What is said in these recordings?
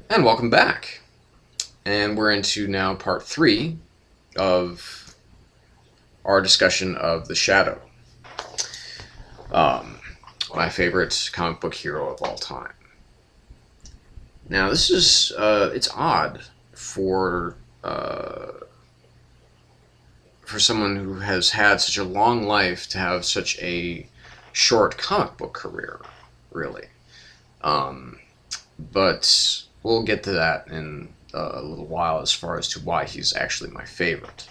And welcome back. And we're into now part three of our discussion of The Shadow, um, my favorite comic book hero of all time. Now, this is, it's odd for, uh, for someone who has had such a long life to have such a short comic book career, really. Um, but we'll get to that in a little while as far as to why he's actually my favorite.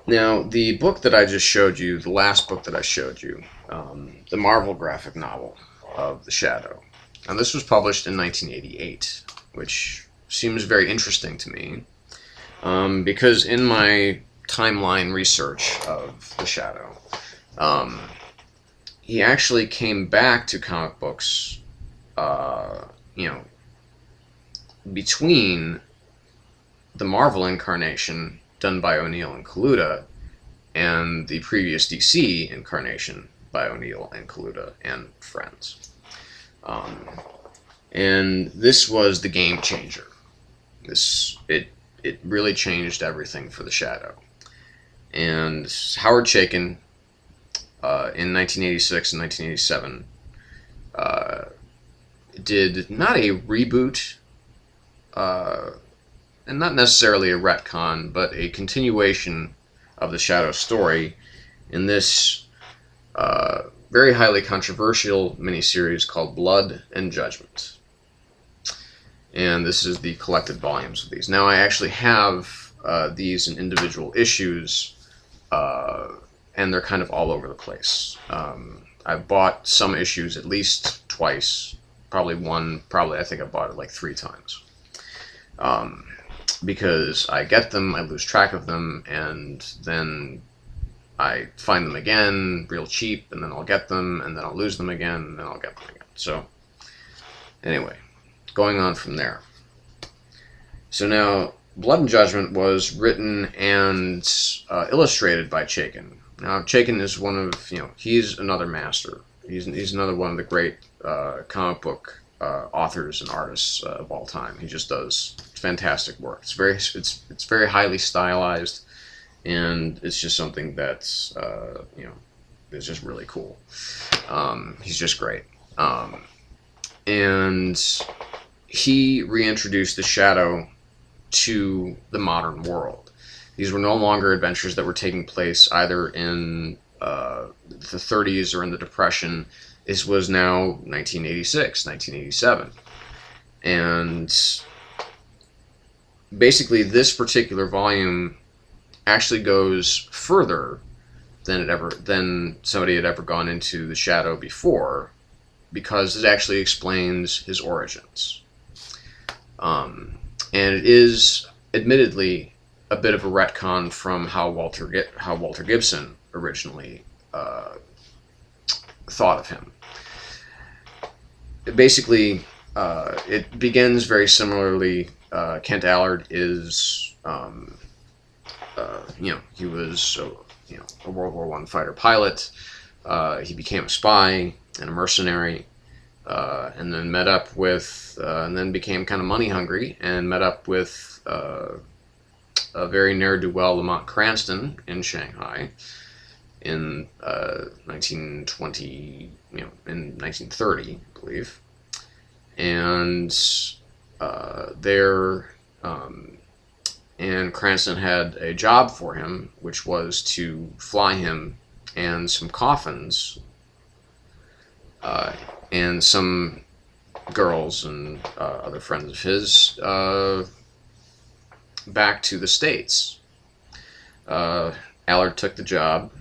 Now, the book that I just showed you, the last book that I showed you, the Marvel graphic novel of The Shadow, and this was published in 1988, which seems very interesting to me because in my timeline research of The Shadow, um, he actually came back to comic books, uh, you know, between the Marvel incarnation done by O'Neill and Kaluta and the previous DC incarnation by O'Neill and Kaluta and friends. Um, and this was the game changer. It really changed everything for the Shadow. And Howard Chaykin, in 1986 and 1987, uh, did not a reboot, uh, and not necessarily a retcon, but a continuation of the Shadow story in this very highly controversial miniseries called Blood and Judgment. And this is the collected volumes of these. Now, I actually have these in individual issues, and they're kind of all over the place. I've bought some issues at least twice, probably I think I bought it like 3 times. Um, because I get them, I lose track of them, and then I find them again real cheap, and then I'll get them, and then I'll lose them again, and then I'll get them again. So, anyway, going on from there. So now, Blood and Judgment was written and illustrated by Chaykin. Now, Chaykin is one of, he's another master. He's another one of the great comic book authors and artists of all time. He just does fantastic work. It's very highly stylized, and it's just something that's is just really cool. He's just great, and he reintroduced the Shadow to the modern world. These were no longer adventures that were taking place either in the 30s or in the Depression. This was now 1986, 1987. And basically, this particular volume actually goes further than somebody had ever gone into the Shadow before, because it actually explains his origins. And it is admittedly a bit of a retcon from how Walter Gibson originally thought of him. Basically, it begins very similarly. Kent Allard is, he was a World War I fighter pilot. He became a spy and a mercenary, and then and then became kind of money hungry and met up with a very ne'er-do-well Lamont Cranston in Shanghai in 1920, in 1930, I believe. And and Cranston had a job for him, which was to fly him and some coffins, and some girls and other friends of his back to the States. Allard took the job.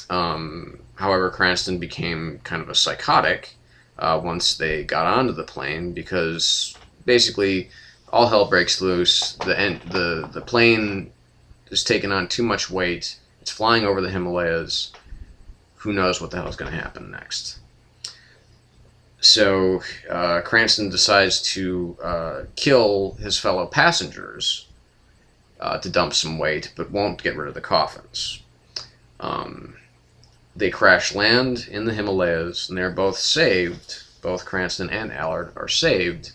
However, Cranston became kind of a psychotic once they got onto the plane, because basically all hell breaks loose. The plane is taking on too much weight. It's flying over the Himalayas. Who knows what the hell is going to happen next? So Cranston decides to kill his fellow passengers to dump some weight, but won't get rid of the coffins. They crash land in the Himalayas, and they're both saved. Both Cranston and Allard are saved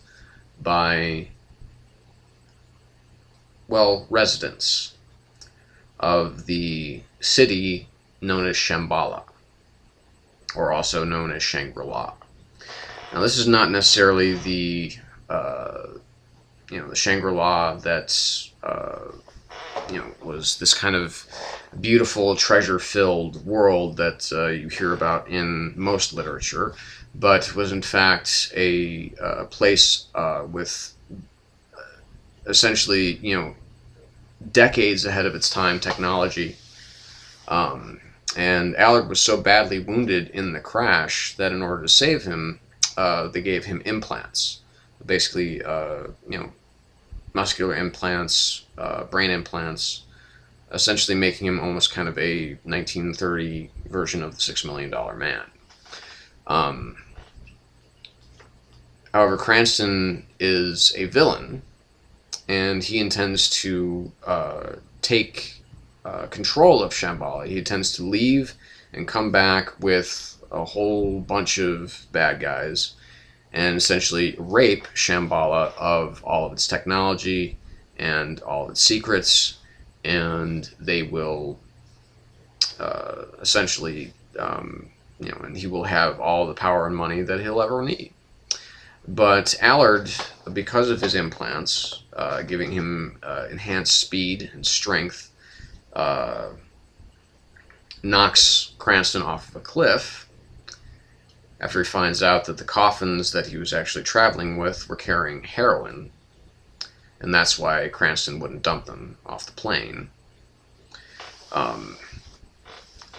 by, well, residents of the city known as Shambhala, or also known as Shangri-La. Now, this is not necessarily the the Shangri-La that was this kind of beautiful, treasure-filled world that you hear about in most literature, but was in fact a place with essentially, decades ahead of its time technology. And Allard was so badly wounded in the crash that in order to save him, they gave him implants. Basically, muscular implants, brain implants, essentially making him almost kind of a 1930 version of the $6 Million Man. However, Cranston is a villain, and he intends to take control of Shambhala. He intends to leave and come back with a whole bunch of bad guys and essentially rape Shambhala of all of its technology and all of its secrets, and they will essentially, and he will have all the power and money that he'll ever need. But Allard, because of his implants, giving him enhanced speed and strength, knocks Cranston off of a cliff after he finds out that the coffins that he was actually traveling with were carrying heroin, and that's why Cranston wouldn't dump them off the plane.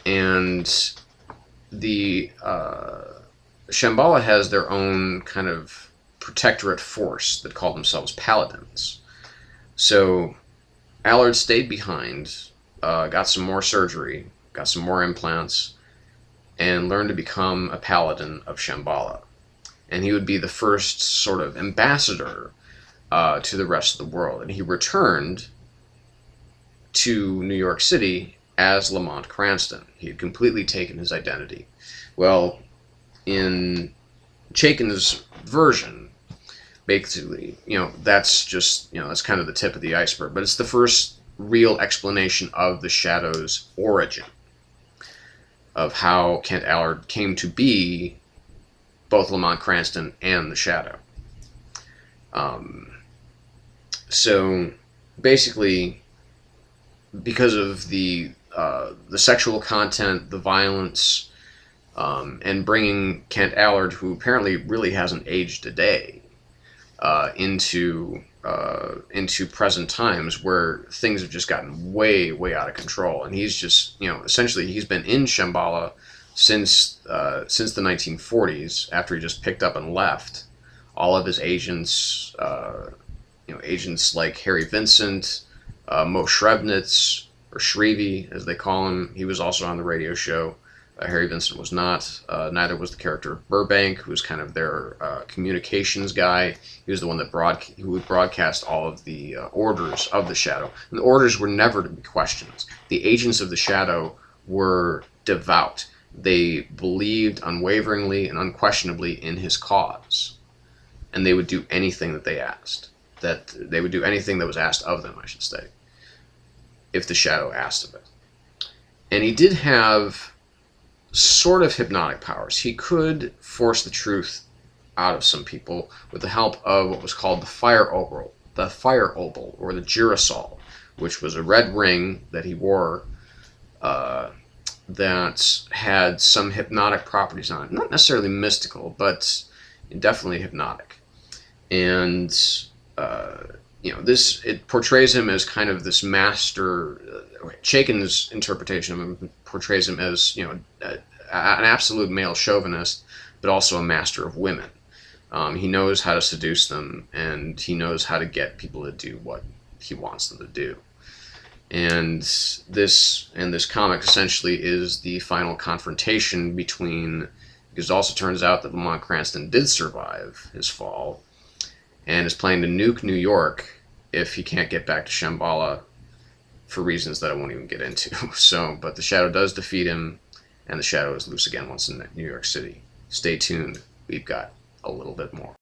And the Shambhala has their own kind of protectorate force that call themselves paladins. So Allard stayed behind, got some more surgery, got some more implants, and learned to become a paladin of Shambhala. And he would be the first sort of ambassador to the rest of the world. And he returned to New York City as Lamont Cranston. He had completely taken his identity. Well, in Chaykin's version, basically, that's just, that's kind of the tip of the iceberg. But it's the first real explanation of the Shadow's origin, of how Kent Allard came to be both Lamont Cranston and the Shadow. So basically, because of the sexual content, the violence, and bringing Kent Allard, who apparently really hasn't aged a day, into present times where things have just gotten way, way out of control, and he's just, essentially he's been in Shambhala since the 1940s, after he just picked up and left. All of his agents, agents like Harry Vincent, Mo Shrevnitz, or Shrevey as they call him. He was also on the radio show. Harry Vincent was not. Neither was the character of Burbank, who was kind of their communications guy. He was the one who would broadcast all of the orders of the Shadow. And the orders were never to be questioned. The agents of the Shadow were devout. They believed unwaveringly and unquestionably in his cause. And they would do anything that they asked. They would do anything that was asked of them, I should say, if the Shadow asked of it. And he did have sort of hypnotic powers. He could force the truth out of some people with the help of what was called the fire opal, or the girasol, which was a red ring that he wore that had some hypnotic properties on it. Not necessarily mystical, but definitely hypnotic. And it portrays him as kind of this master. Chaykin's interpretation of him portrays him as, an absolute male chauvinist, but also a master of women. He knows how to seduce them, and he knows how to get people to do what he wants them to do. And this comic essentially is the final confrontation between, because it also turns out that Lamont Cranston did survive his fall, and is planning to nuke New York if he can't get back to Shambhala for reasons that I won't even get into. But the Shadow does defeat him, and the Shadow is loose again once in New York City. Stay tuned. We've got a little bit more.